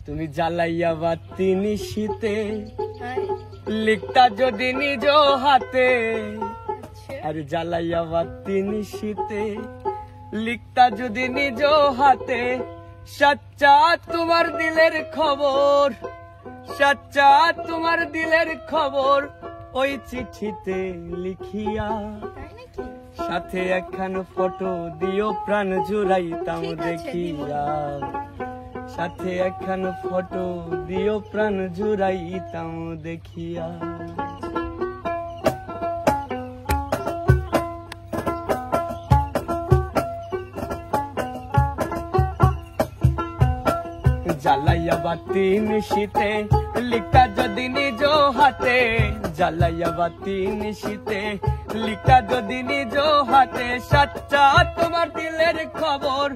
তুমি জ্বালাইয়া বাতি নিশিতে লিখতা যদি নিজ হাতে, আর জ্বালাইয়া বাতি নিশিতে লিখতা যদি নিজ হাতে, সচ্চা তোমার দিলের খবর, সচ্চা তোমার দিলের খবর ওই চিঠিতে লিখিয়া, সাথে একখান ফটো দিও প্রাণ জুড়াইতাম দেখিয়া, সাথে একখান ফটো দিও প্রাণ জুড়াইতাম দেখিয়া। জ্বালাইয়া বাতি নিশিতে লিখতা যদি নিজ হাতে, জ্বালাইয়া বাতি নিশিতে লিখতা যদি নিজ হাতে, সচ্চা তোমার দিলের খবর,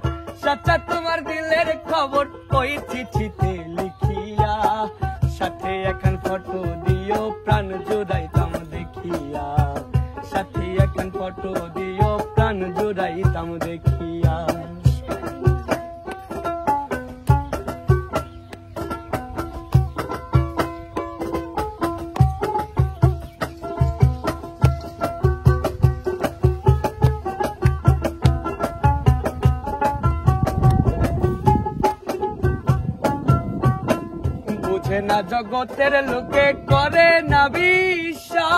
সচ্চা তোমার দিলের খবর ওই চিঠিতে লিখিয়া, সাথে এখন ফটো দিও প্রাণ জুড়াইতাম দেখিয়া, সাথে এখন ফটো দিও প্রাণ জুড়াইতাম দেখিয়া। বুঝে না জগতের লোকে করে না বিশ্বাস,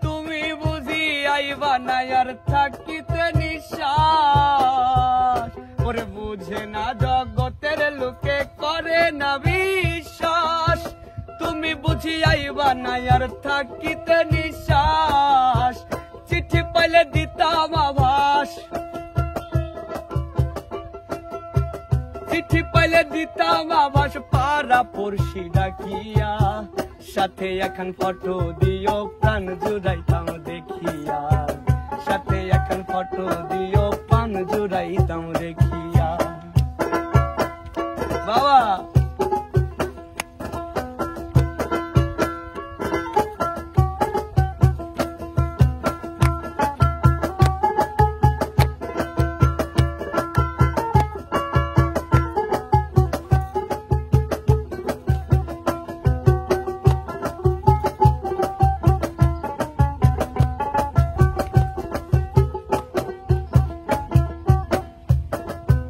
তুমি বুঝি আইবা না আর থাকিতে নিশ্বাস, ওরে বুঝে না জগতের লোকে করে না বিশ্বাস, তুমি বুঝি আইবা না আর থাকিতে নিশ্বাস, চিঠি পাইলে দিতাম আভাস, চিঠি পাইলে দিতাম আভাস পাড়া পড়শি ডাকিয়া, সাথে এখন ফটো দিও প্রাণ জুড়াইতাম দেখিয়া, সাথে এখন ফটো দিও প্রাণ জুড়াইতাম দেখিয়া। বাবা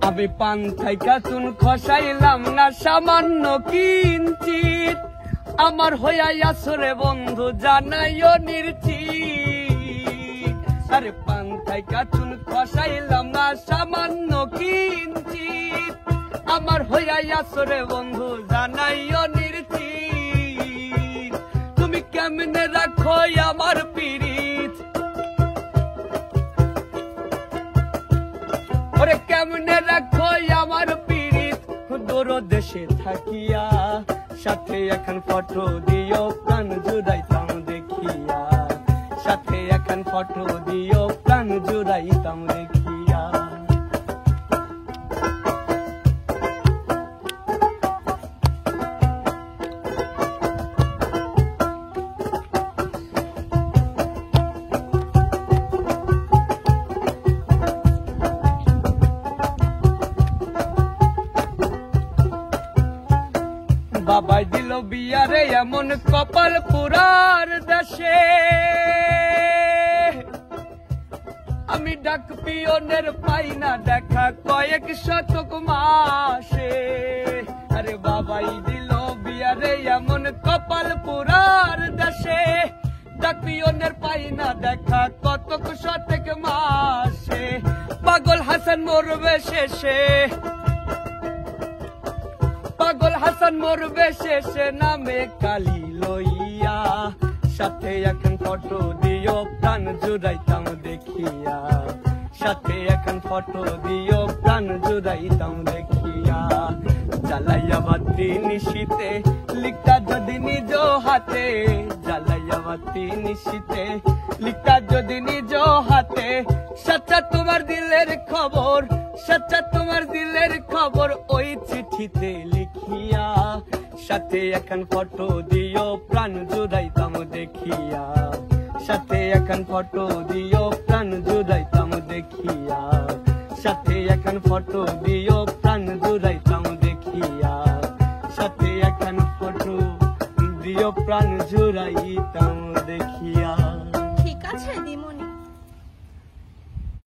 আমি পান থাইকা চুন খসাইলাম না সামান্য কিঞ্চিত, আমার হইয়া আসরে বন্ধু জানাইও নির্চিত, আরে পান থাইকা চুন খসাইলাম না সামান্য কিঞ্চিত, আমার হইয়া আসরে বন্ধু জানাইও নির্চিত, তুমি কেমনে রাখো আমার পিরিত, ওরে কেমনে রাখো আমার পিরিত দূর দেশে থাকিয়া, সাথে এখন ফটো দিও প্রাণ জুড়াইতাম দেখিয়া, সাথে এখন ফটো দিও প্রাণ জুড়াইতাম দেখিয়া। বাবাই দিল বিয়ারে এমন কপাল পুরার দেশে, আমি ডাক পিয়নের পাই না দেখা কয়েক শতক মাসে, আরে বাবাই দিল বিয়ারে এমন কপাল পুরার দেশে, ডাক পিয়নের পাই না দেখা কতক শতক মাসে, পাগল হাসান মরবে শেষে, পাগল হাসান মরবে শেষে নামে কালি লইয়া, সাথে এখন ফটো দিও প্রাণ জুড়াইতাম দেখিয়া, সাথে এখন ফটো দিও প্রাণ জুড়াইতাম দেখিয়া, জ্বালাইয়া বাতি নিশিতে লিখতা যদি নিজ হাতে, জ্বালাইয়া বাতি নিশিতে লিখতা যদি নিজ হাতে, সচ্চা তোমার দিলের খবর, সচ্চা তোমার দিলের খবর ওই চিঠিতে লিখিয়া, সাথে এখন ফটো দিও প্রাণ জুড়াইতাম দেখিয়া, সাথে এখন ফটো দিও প্রাণ জুড়াইতাম দেখিয়া, সাথে এখন ফটো দিও প্রাণ প্রাণ জুড়াইতাম দেখিয়া, সাথে একখান ফটো দিও প্রাণ জুড়াইতাম দেখিয়া।